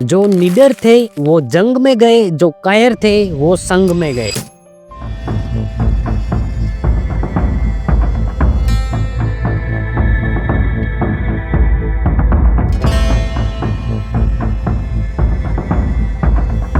जो निडर थे वो जंग में गए, जो कायर थे वो संग में गए।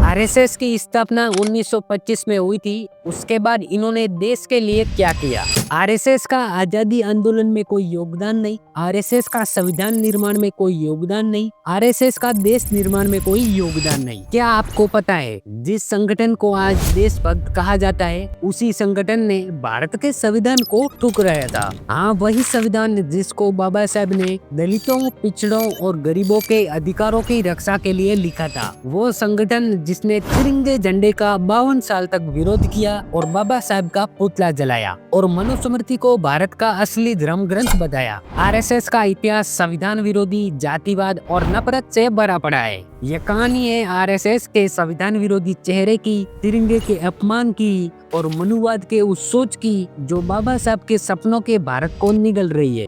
आरएसएस की स्थापना 1925 में हुई थी। उसके बाद इन्होंने देश के लिए क्या किया? आरएसएस का आजादी आंदोलन में कोई योगदान नहीं, आरएसएस का संविधान निर्माण में कोई योगदान नहीं, आरएसएस का देश निर्माण में कोई योगदान नहीं। क्या आपको पता है जिस संगठन को आज देशभक्त कहा जाता है, उसी संगठन ने भारत के संविधान को ठुकराया था। हाँ, वही संविधान जिसको बाबा साहब ने दलितों, पिछड़ों और गरीबों के अधिकारों की रक्षा के लिए लिखा था। वो संगठन जिसने तिरंगे झंडे का 52 साल तक विरोध किया और बाबा साहब का पुतला जलाया और मनुस्मृति को भारत का असली धर्म ग्रंथ बताया। आरएसएस का इतिहास संविधान विरोधी, जातिवाद और नफरत से भरा पड़ा है। ये कहानी है आरएसएस के संविधान विरोधी चेहरे की, तिरंगे के अपमान की और मनुवाद के उस सोच की जो बाबा साहब के सपनों के भारत को निगल रही है।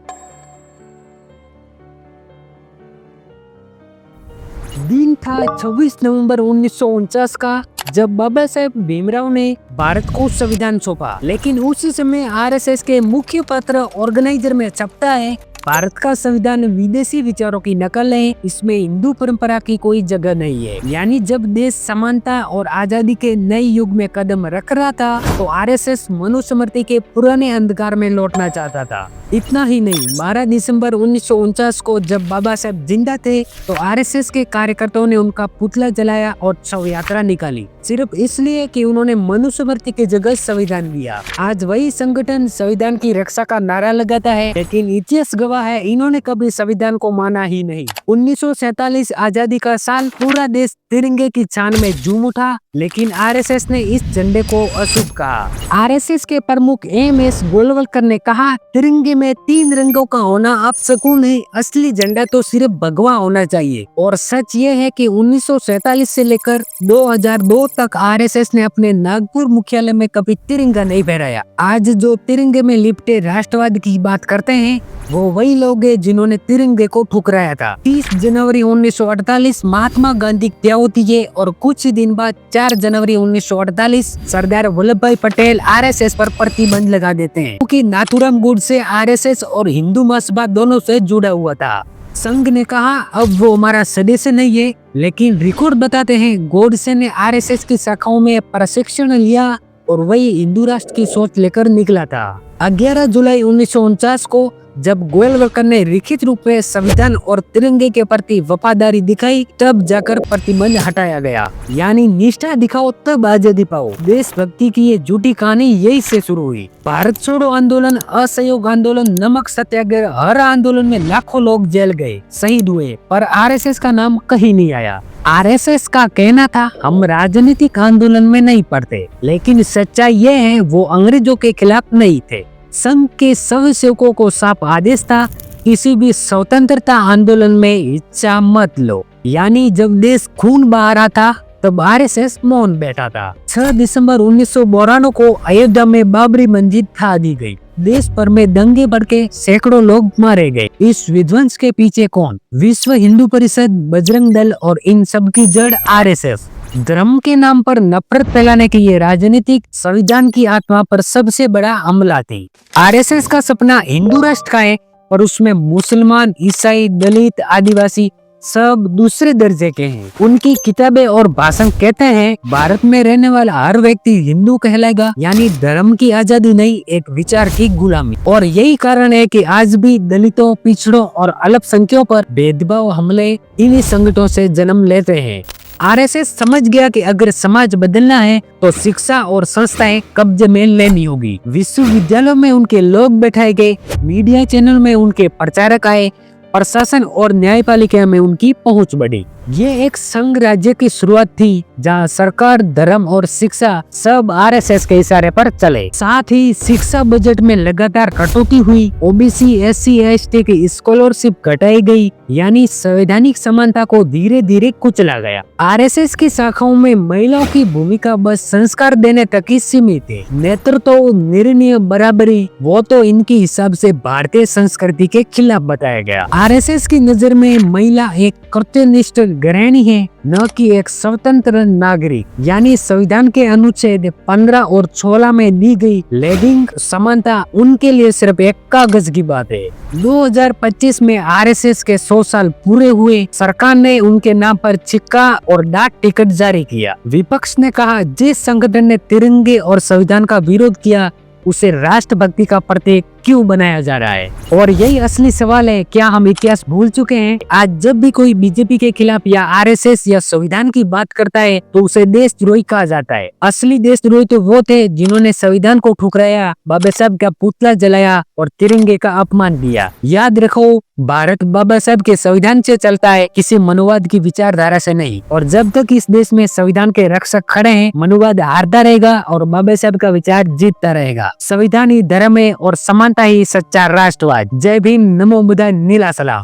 दिन था 26 नवंबर 1949 का, जब बाबा साहेब भीमराव ने भारत को संविधान सौंपा। लेकिन उसी समय आरएसएस के मुख्य पत्र ऑर्गेनाइजर में छपता है, भारत का संविधान विदेशी विचारों की नकल है, इसमें हिंदू परंपरा की कोई जगह नहीं है। यानी जब देश समानता और आजादी के नए युग में कदम रख रहा था, तो आरएसएस मनुस्मृति के पुराने अंधकार में लौटना चाहता था। इतना ही नहीं, 12 दिसंबर 1949 को जब बाबा साहब जिंदा थे, तो आरएसएस के कार्यकर्ताओं ने उनका पुतला जलाया और शव यात्रा निकाली, सिर्फ इसलिए कि उन्होंने मनुस्मृति की जगह संविधान दिया। आज वही संगठन संविधान की रक्षा का नारा लगाता है, लेकिन इतिहास गवाह है इन्होंने कभी संविधान को माना ही नहीं। 1947 आजादी का साल, पूरा देश तिरंगे की छान में झूम उठा, लेकिन आरएसएस ने इस झंडे को अशुभ कहा। आरएसएस के प्रमुख एमएस गोलवलकर ने कहा, तिरंगे में 3 रंगों का होना अपशकुन है, असली झंडा तो सिर्फ भगवा होना चाहिए। और सच ये है कि 1947 से लेकर 2002 तक आरएसएस ने अपने नागपुर मुख्यालय में कभी तिरंगा नहीं फहराया। आज जो तिरंगे में लिपटे राष्ट्रवाद की बात करते हैं, वो वही लोग हैं जिन्होंने तिरंगे को ठुकराया था। 30 जनवरी 1948 महात्मा गांधी की त्यागती है और कुछ दिन बाद 4 जनवरी 1948 सरदार वल्लभ भाई पटेल आरएसएस पर प्रतिबंध लगा देते हैं, क्योंकि नाथूराम गोडसे आरएसएस और हिंदू महासभा दोनों से जुड़ा हुआ था। संघ ने कहा अब वो हमारा सदस्य नहीं है, लेकिन रिकॉर्ड बताते हैं गोडसे ने आरएसएस की शाखाओं में प्रशिक्षण लिया और वही हिंदू राष्ट्र की सोच लेकर निकला था। 11 जुलाई 1949 को जब गोलवलकर ने लिखित रूप में संविधान और तिरंगे के प्रति वफादारी दिखाई, तब जाकर प्रतिबंध हटाया गया। यानी निष्ठा दिखाओ तब आजादी पाओ। देशभक्ति की ये झूठी कहानी यही से शुरू हुई। भारत छोड़ो आंदोलन, असहयोग आंदोलन, नमक सत्याग्रह, हर आंदोलन में लाखों लोग जेल गए, शहीद हुए, पर आरएसएस का नाम कहीं नहीं आया। आरएसएस का कहना था हम राजनीतिक आंदोलन में नहीं पड़ते, लेकिन सच्चाई ये है वो अंग्रेजों के खिलाफ नहीं थे। संघ के स्वयंसेवकों को साफ आदेश था, किसी भी स्वतंत्रता आंदोलन में हिस्सा मत लो। यानी जब देश खून बहा रहा था, तब आरएसएस मौन बैठा था। 6 दिसंबर 1992 को अयोध्या में बाबरी मस्जिद ढा दी गई। देश भर में दंगे भड़के, सैकड़ों लोग मारे गए। इस विध्वंस के पीछे कौन? विश्व हिंदू परिषद, बजरंग दल और इन सब की जड़ आरएसएस। धर्म के नाम पर नफरत फैलाने की ये राजनीतिक संविधान की आत्मा पर सबसे बड़ा हमला थी। आरएसएस का सपना हिंदू राष्ट्र का है, पर उसमें मुसलमान, ईसाई, दलित, आदिवासी सब दूसरे दर्जे के हैं। उनकी किताबें और भाषण कहते हैं भारत में रहने वाला हर व्यक्ति हिंदू कहलाएगा, यानी धर्म की आजादी नहीं, एक विचार की गुलामी। और यही कारण है कि आज भी दलितों, पिछड़ों और अल्पसंख्यकों पर भेदभाव हमले इन्हीं संगठनों से जन्म लेते हैं। आरएसएस समझ गया कि अगर समाज बदलना है तो शिक्षा और संस्थाएं कब्जे में लेनी होगी। विश्वविद्यालयों में उनके लोग बैठाए गए, मीडिया चैनल में उनके प्रचारक आए, प्रशासन और न्यायपालिका में उनकी पहुंच बढ़ी। ये एक संघ राज्य की शुरुआत थी, जहां सरकार, धर्म और शिक्षा सब आरएसएस के इशारे पर चले। साथ ही शिक्षा बजट में लगातार कटौती हुई, ओबीसी, एससी, एसटी की स्कॉलरशिप घटाई गई, यानी संवैधानिक समानता को धीरे धीरे कुचला गया। आरएसएस की शाखाओं में महिलाओं की भूमिका बस संस्कार देने तक ही सीमित है। नेतृत्व, निर्णय, बराबरी, वो तो इनके हिसाब से भारतीय संस्कृति के खिलाफ बताया गया। आरएसएस की नजर में महिला एक कर्तव्यनिष्ठ गृहिणी है, न कि एक स्वतंत्र नागरिक। यानी संविधान के अनुच्छेद 15 और 16 में दी गई लैंगिक समानता उनके लिए सिर्फ एक कागज की बात है। 2025 में आरएसएस के 100 साल पूरे हुए। सरकार ने उनके नाम पर सिक्का और डाक टिकट जारी किया। विपक्ष ने कहा, जिस संगठन ने तिरंगे और संविधान का विरोध किया उसे राष्ट्रभक्ति का प्रतीक क्यों बनाया जा रहा है? और यही असली सवाल है, क्या हम इतिहास भूल चुके हैं? आज जब भी कोई बीजेपी के खिलाफ या आरएसएस या संविधान की बात करता है तो उसे देशद्रोही कहा जाता है। असली देशद्रोही तो वो थे जिन्होंने संविधान को ठुकराया, बाबा साहब का पुतला जलाया और तिरंगे का अपमान किया। याद रखो, भारत बाबा साहब के संविधान से चलता है, किसी मनुवाद की विचारधारा से नहीं। और जब तक इस देश में संविधान के रक्षक खड़े हैं, मनुवाद हारता रहेगा और बाबा साहब का विचार जीतता रहेगा। संविधान ही धर्म है और समानता ही सच्चा राष्ट्रवाद। जय भीम, नमो बुद्धाय, नीला सलाम।